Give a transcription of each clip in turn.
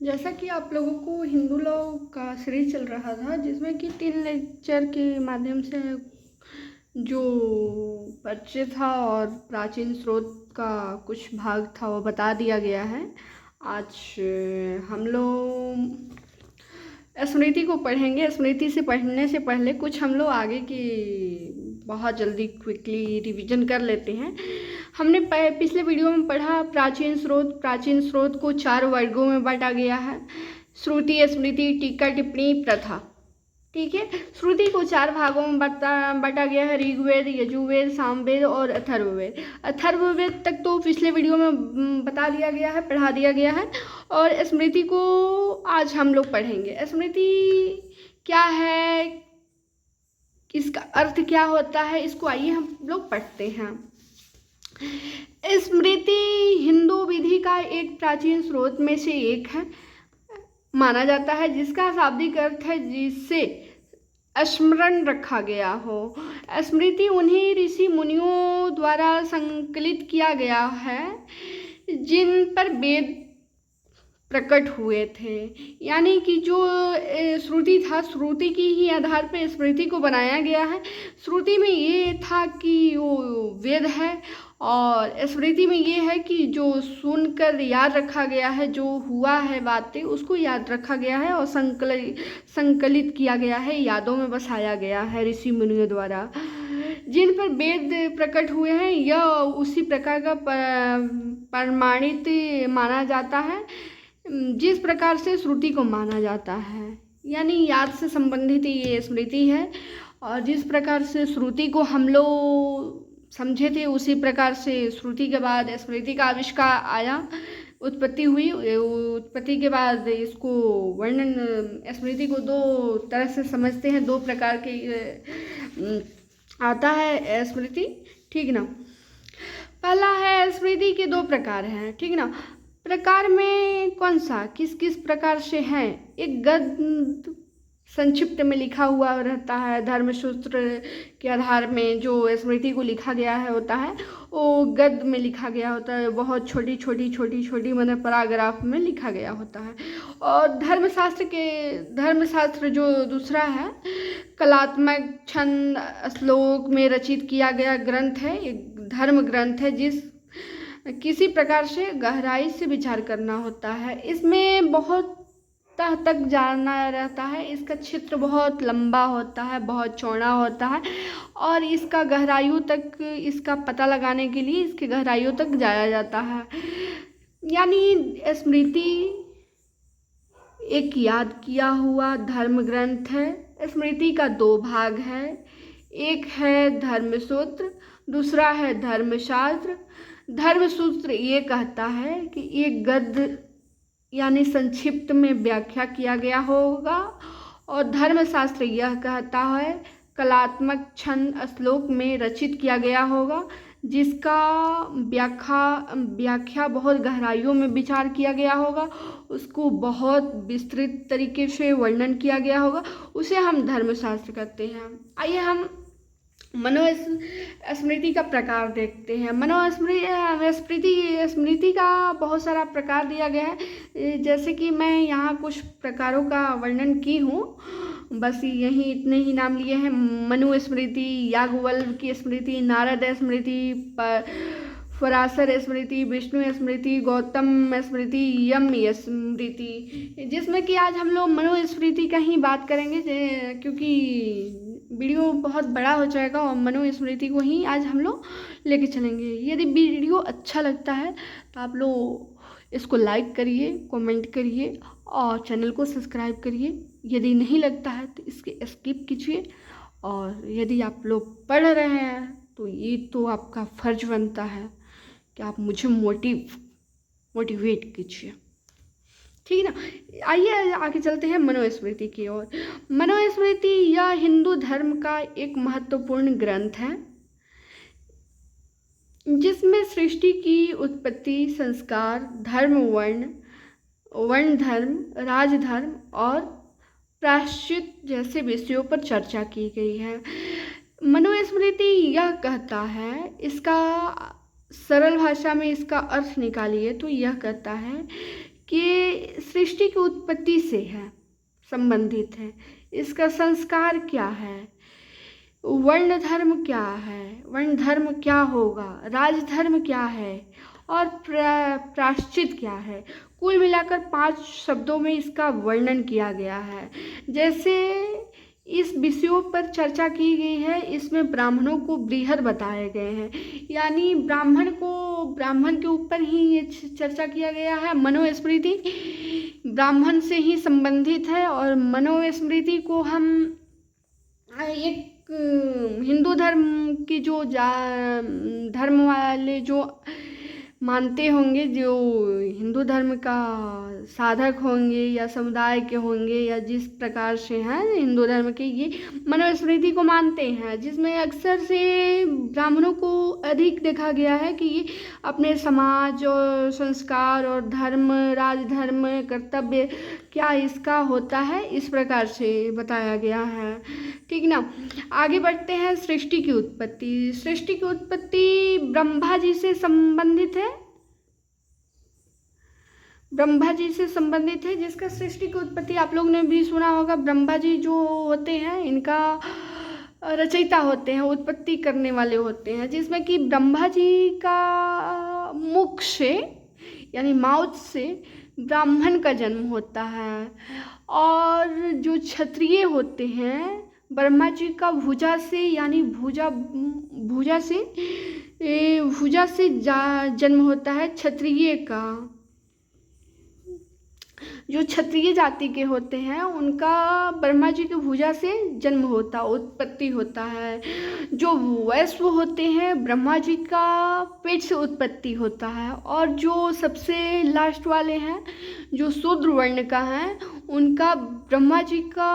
जैसा कि आप लोगों को हिंदू लॉ का सीरीज चल रहा था, जिसमें कि 3 लेक्चर के माध्यम से जो परिचय था और प्राचीन स्रोत का कुछ भाग था वो बता दिया गया है। आज हम लोग स्मृति को पढ़ेंगे। स्मृति से पढ़ने से पहले कुछ हम लोग आगे की बहुत जल्दी क्विकली रिवीजन कर लेते हैं। हमने पिछले वीडियो में पढ़ा प्राचीन स्रोत। प्राचीन स्रोत को 4 वर्गों में बांटा गया है: श्रुति, स्मृति, टीका, टिप्पणी, प्रथा। ठीक है, श्रुति को 4 भागों में बांटा गया है: ऋग्वेद, यजुर्वेद, सामवेद और अथर्ववेद। अथर्ववेद तक तो पिछले वीडियो में बता दिया गया है, पढ़ा दिया गया है। और स्मृति को आज हम लोग पढ़ेंगे। स्मृति क्या है, इसका अर्थ क्या होता है, इसको आइए हम लोग पढ़ते हैं। स्मृति हिंदू विधि का एक प्राचीन स्रोत में से एक है माना जाता है, जिसका शाब्दिक अर्थ है जिससे स्मरण रखा गया हो। स्मृति उन्हीं ऋषि मुनियों द्वारा संकलित किया गया है जिन पर वेद प्रकट हुए थे। यानी कि जो श्रुति था, श्रुति की ही आधार पर स्मृति को बनाया गया है। श्रुति में ये था कि वो वेद है, और स्मृति में ये है कि जो सुनकर याद रखा गया है, जो हुआ है बातें उसको याद रखा गया है और संकलित किया गया है, यादों में बसाया गया है ऋषि मुनियों द्वारा जिन पर वेद प्रकट हुए हैं। यह उसी प्रकार का प्रमाणित माना जाता है जिस प्रकार से श्रुति को माना जाता है। यानी याद से संबंधित ये स्मृति है, और जिस प्रकार से श्रुति को हम लोग समझे थे उसी प्रकार से श्रुति के बाद स्मृति का आविष्कार आया, उत्पत्ति हुई। उत्पत्ति के बाद इसको वर्णन, स्मृति को 2 तरह से समझते हैं, 2 प्रकार के आता है स्मृति। ठीक ना, पहला है स्मृति के 2 प्रकार हैं। ठीक ना, प्रकार में कौन सा, किस किस प्रकार से है? एक गद्य संक्षिप्त में लिखा हुआ रहता है, धर्मसूत्र के आधार में जो स्मृति को लिखा गया है होता है वो गद्य में लिखा गया होता है, बहुत छोटी छोटी मतलब पैराग्राफ में लिखा गया होता है। और धर्मशास्त्र जो दूसरा है, कलात्मक छंद श्लोक में रचित किया गया ग्रंथ है, एक धर्म ग्रंथ है जिस किसी प्रकार से गहराई से विचार करना होता है। इसमें बहुत तक जाना रहता है, इसका क्षेत्र बहुत लंबा होता है, बहुत चौड़ा होता है, और इसका गहराइयों तक, इसका पता लगाने के लिए इसके गहराइयों तक जाया जाता है। यानी स्मृति एक याद किया हुआ धर्म ग्रंथ है। स्मृति का 2 भाग है, एक है धर्मसूत्र, दूसरा है धर्मशास्त्र। धर्मसूत्र ये कहता है कि एक गद्य यानी संक्षिप्त में व्याख्या किया गया होगा, और धर्मशास्त्र यह कहता है कलात्मक छंद श्लोक में रचित किया गया होगा, जिसका व्याख्या बहुत गहराइयों में विचार किया गया होगा, उसको बहुत विस्तृत तरीके से वर्णन किया गया होगा, उसे हम धर्मशास्त्र कहते हैं। आइए हम स्मृति का प्रकार देखते हैं। स्मृति का बहुत सारा प्रकार दिया गया है, जैसे कि मैं यहाँ कुछ प्रकारों का वर्णन की हूँ, बस यही इतने ही नाम लिए हैं: मनु स्मृति, याज्ञवल्क्य की स्मृति, नारद स्मृति, पराशर स्मृति, विष्णु स्मृति, गौतम स्मृति, यम स्मृति। जिसमें कि आज हम लोग मनु स्मृति का ही बात करेंगे, क्योंकि वीडियो बहुत बड़ा हो जाएगा, और मनु स्मृति को ही आज हम लोग लेके चलेंगे। यदि वीडियो अच्छा लगता है तो आप लोग इसको लाइक करिए, कमेंट करिए और चैनल को सब्सक्राइब करिए। यदि नहीं लगता है तो इसके स्किप कीजिए, और यदि आप लोग पढ़ रहे हैं तो ये तो आपका फर्ज बनता है कि आप मुझे मोटिवेट कीजिए। ठीक ना, आइए आगे चलते हैं मनुस्मृति की ओर। मनुस्मृति यह हिंदू धर्म का एक महत्वपूर्ण ग्रंथ है जिसमें सृष्टि की उत्पत्ति, संस्कार, धर्म, वर्ण धर्म, राजधर्म और प्रायश्चित जैसे विषयों पर चर्चा की गई है। मनुस्मृति यह कहता है, इसका सरल भाषा में इसका अर्थ निकालिए तो यह कहता है कि सृष्टि की उत्पत्ति से है, संबंधित है। इसका संस्कार क्या है, वर्ण धर्म क्या है, वर्ण धर्म क्या होगा, राजधर्म क्या है और प्रायश्चित क्या है। कुल मिलाकर 5 शब्दों में इसका वर्णन किया गया है। जैसे इस विषयों पर चर्चा की गई है, इसमें ब्राह्मणों को बृहद बताए गए हैं, यानी ब्राह्मण के ऊपर ही ये चर्चा किया गया है। मनुस्मृति ब्राह्मण से ही संबंधित है और मनुस्मृति को हम एक हिंदू धर्म की जो धर्म वाले जो मानते होंगे, जो हिंदू धर्म का साधक होंगे या समुदाय के होंगे या जिस प्रकार से हैं हिंदू धर्म के, ये मनुस्मृति को मानते हैं, जिसमें अक्सर से ब्राह्मणों को अधिक देखा गया है कि ये अपने समाज और संस्कार और धर्म, राजधर्म, कर्तव्य क्या इसका होता है, इस प्रकार से बताया गया है। ठीक ना। आगे बढ़ते हैं। सृष्टि की उत्पत्ति। सृष्टि की उत्पत्ति ब्रह्मा जी से संबंधित है, ब्रह्मा जी से संबंधित है, जिसका सृष्टि की उत्पत्ति आप लोग ने भी सुना होगा। ब्रह्मा जी जो होते हैं, इनका रचयिता होते हैं, उत्पत्ति करने वाले होते हैं, जिसमें कि ब्रह्मा जी का मुख से यानी माउथ से ब्राह्मण का जन्म होता है, और जो क्षत्रिय होते हैं ब्रह्मा जी का भुजा से यानी भुजा से जन्म होता है क्षत्रिय का। जो क्षत्रिय जाति के होते हैं उनका ब्रह्मा जी की भुजा से जन्म उत्पत्ति होता है। जो वैश्य होते हैं ब्रह्मा जी का पेट से उत्पत्ति होता है, और जो सबसे लास्ट वाले हैं जो शूद्र वर्ण का है उनका ब्रह्मा जी का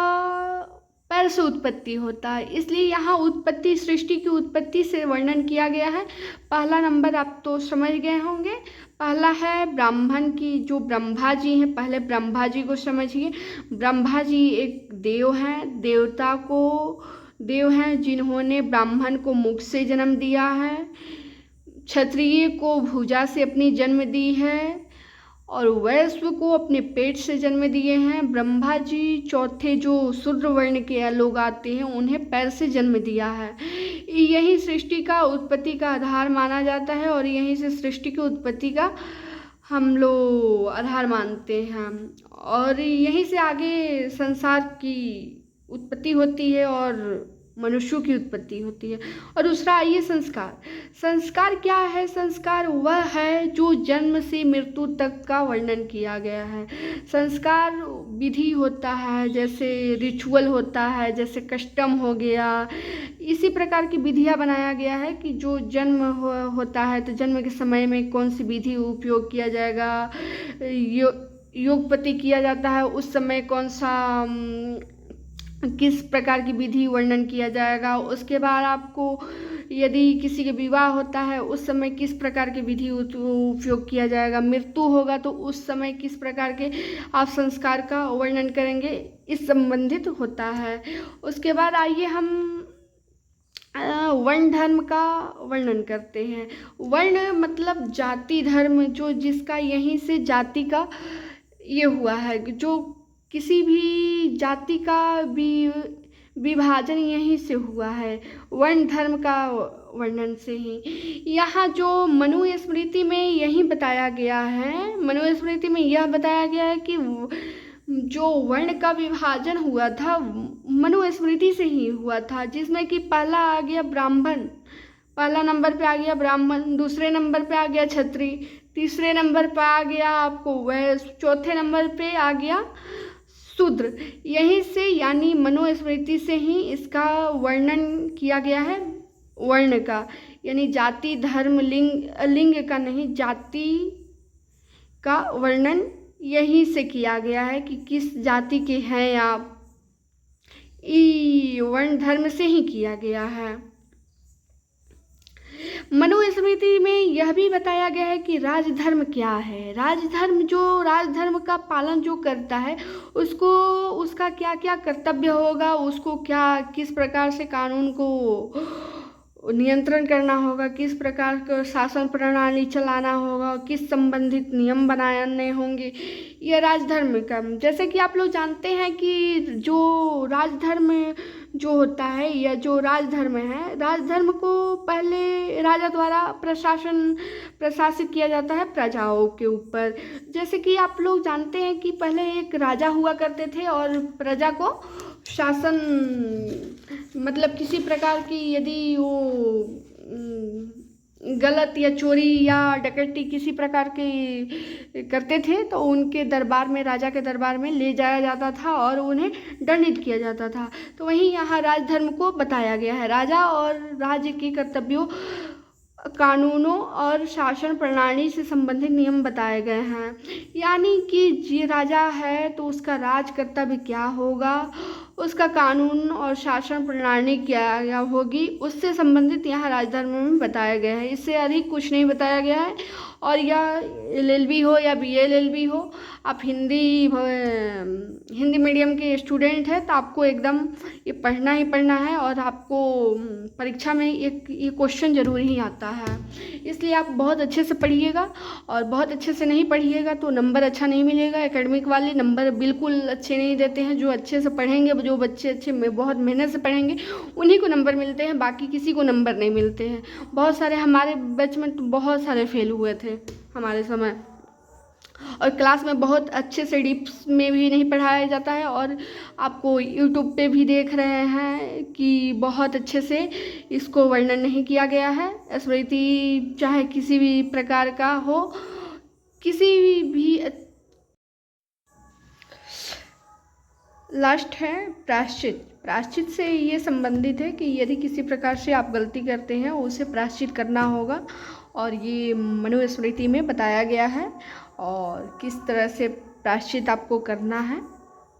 पैर से उत्पत्ति होता है। इसलिए यहाँ उत्पत्ति, सृष्टि की उत्पत्ति से वर्णन किया गया है। पहला नंबर आप तो समझ गए होंगे, पहला है ब्राह्मण की, जो ब्रह्मा जी हैं। पहले ब्रह्मा जी को समझिए। ब्रह्मा जी एक देव हैं, देव हैं जिन्होंने ब्राह्मण को मुख से जन्म दिया है, क्षत्रिय को भुजा से अपनी जन्म दी है, और वैश्य को अपने पेट से जन्म दिए हैं। ब्रह्मा जी चौथे जो शूद्र वर्ण के लोग आते हैं उन्हें पैर से जन्म दिया है। यही सृष्टि का उत्पत्ति का आधार माना जाता है, और यहीं से सृष्टि की उत्पत्ति का हम लोग आधार मानते हैं, और यहीं से आगे संसार की उत्पत्ति होती है और मनुष्यों की उत्पत्ति होती है। और दूसरा आइए संस्कार। संस्कार क्या है? संस्कार वह है जो जन्म से मृत्यु तक का वर्णन किया गया है। संस्कार विधि होता है, जैसे रिचुअल होता है, जैसे कस्टम हो गया, इसी प्रकार की विधियाँ बनाया गया है कि जो जन्म होता है तो जन्म के समय में कौन सी विधि उपयोग किया जाएगा, योगपति किया जाता है उस समय कौन सा किस प्रकार की विधि वर्णन किया जाएगा। उसके बाद आपको यदि किसी के विवाह होता है उस समय किस प्रकार की विधि उपयोग किया जाएगा, मृत्यु होगा तो उस समय किस प्रकार के आप संस्कार का वर्णन करेंगे, इस संबंधित होता है। उसके बाद आइए हम वर्ण धर्म का वर्णन करते हैं। वर्ण मतलब जाति धर्म, जो जिसका यहीं से जाति का ये हुआ है, जो किसी भी जाति का भी विभाजन यहीं से हुआ है, वर्ण धर्म का वर्णन से ही। यहाँ जो मनुस्मृति में यही बताया गया है, मनुस्मृति में यह बताया गया है कि जो वर्ण का विभाजन हुआ था मनुस्मृति से ही हुआ था, जिसमें कि पहला आ गया ब्राह्मण, पहला नंबर पे आ गया ब्राह्मण, दूसरे नंबर पे आ गया क्षत्रिय, तीसरे नंबर पे आ गया आपको वैश्य, चौथे नंबर पे आ गया शूद्र। यहीं से यानी मनुस्मृति से ही इसका वर्णन किया गया है वर्ण का, यानी जाति धर्म लिंग का नहीं, जाति का वर्णन यहीं से किया गया है कि किस जाति के हैं आप, वर्ण धर्म से ही किया गया है। मनुस्मृति में यह भी बताया गया है कि राजधर्म क्या है। राजधर्म का पालन जो करता है उसको उसका क्या क्या कर्तव्य होगा, उसको क्या किस प्रकार से कानून को नियंत्रण करना होगा, किस प्रकार का शासन प्रणाली चलाना होगा, किस संबंधित नियम बनाने होंगे, यह राजधर्म का। जैसे कि आप लोग जानते हैं कि जो राजधर्म जो होता है या जो राजधर्म है, राजधर्म को पहले राजा द्वारा प्रशासित किया जाता है प्रजाओं के ऊपर। जैसे कि आप लोग जानते हैं कि पहले एक राजा हुआ करते थे और प्रजा को शासन, मतलब किसी प्रकार की यदि वो गलत या चोरी या डकैती किसी प्रकार की करते थे तो उनके दरबार में, राजा के दरबार में ले जाया जाता था और उन्हें दंडित किया जाता था। तो वहीं यहाँ राजधर्म को बताया गया है। राजा और राज्य के कर्तव्यों, कानूनों और शासन प्रणाली से संबंधित नियम बताए गए हैं। यानी कि ये राजा है तो उसका राज कर्तव्य क्या होगा, उसका कानून और शासन प्रणाली क्या होगी, उससे संबंधित यहाँ राजधर्म में बताया गया है। इससे अधिक कुछ नहीं बताया गया है। और यह LLB हो या BLLB हो, आप हिंदी मीडियम के स्टूडेंट हैं तो आपको एकदम ये पढ़ना ही पढ़ना है और आपको परीक्षा में ये क्वेश्चन ज़रूर ही आता है। इसलिए आप बहुत अच्छे से पढ़िएगा, और बहुत अच्छे से नहीं पढ़िएगा तो नंबर अच्छा नहीं मिलेगा। एकेडमिक वाले नंबर बिल्कुल अच्छे नहीं देते हैं। जो अच्छे से पढ़ेंगे, जो बच्चे अच्छे में बहुत मेहनत से पढ़ेंगे, उन्हीं को नंबर मिलते हैं, बाकी किसी को नंबर नहीं मिलते हैं। बहुत सारे हमारे बैच में तो बहुत सारे फेल हुए थे हमारे समय, और क्लास में बहुत अच्छे से डीप्स में भी नहीं पढ़ाया जाता है। और आपको यूट्यूब पे भी देख रहे हैं कि बहुत अच्छे से इसको वर्णन नहीं किया गया है। स्मृति चाहे किसी भी प्रकार का हो, किसी भी लास्ट है प्रायश्चित। प्रायश्चित से ये संबंधित है कि यदि किसी प्रकार से आप गलती करते हैं उसे प्रायश्चित करना होगा, और ये मनुस्मृति में बताया गया है। और किस तरह से प्रायश्चित आपको करना है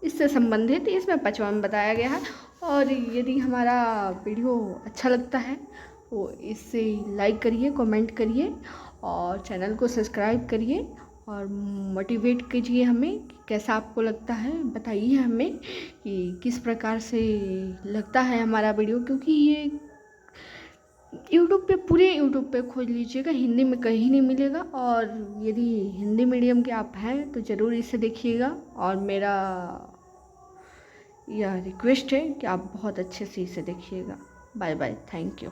इससे संबंधित इसमें 5वां में बताया गया है। और यदि हमारा वीडियो अच्छा लगता है तो इसे लाइक करिए, कमेंट करिए और चैनल को सब्सक्राइब करिए और मोटिवेट कीजिए हमें कि कैसा आपको लगता है। बताइए हमें कि किस प्रकार से लगता है हमारा वीडियो, क्योंकि ये यूट्यूब पे, पूरे यूट्यूब पे खोज लीजिएगा, हिंदी में कहीं नहीं मिलेगा। और यदि हिंदी मीडियम के आप हैं तो ज़रूर इसे देखिएगा। और मेरा यह रिक्वेस्ट है कि आप बहुत अच्छे से इसे देखिएगा। Bye bye, thank you.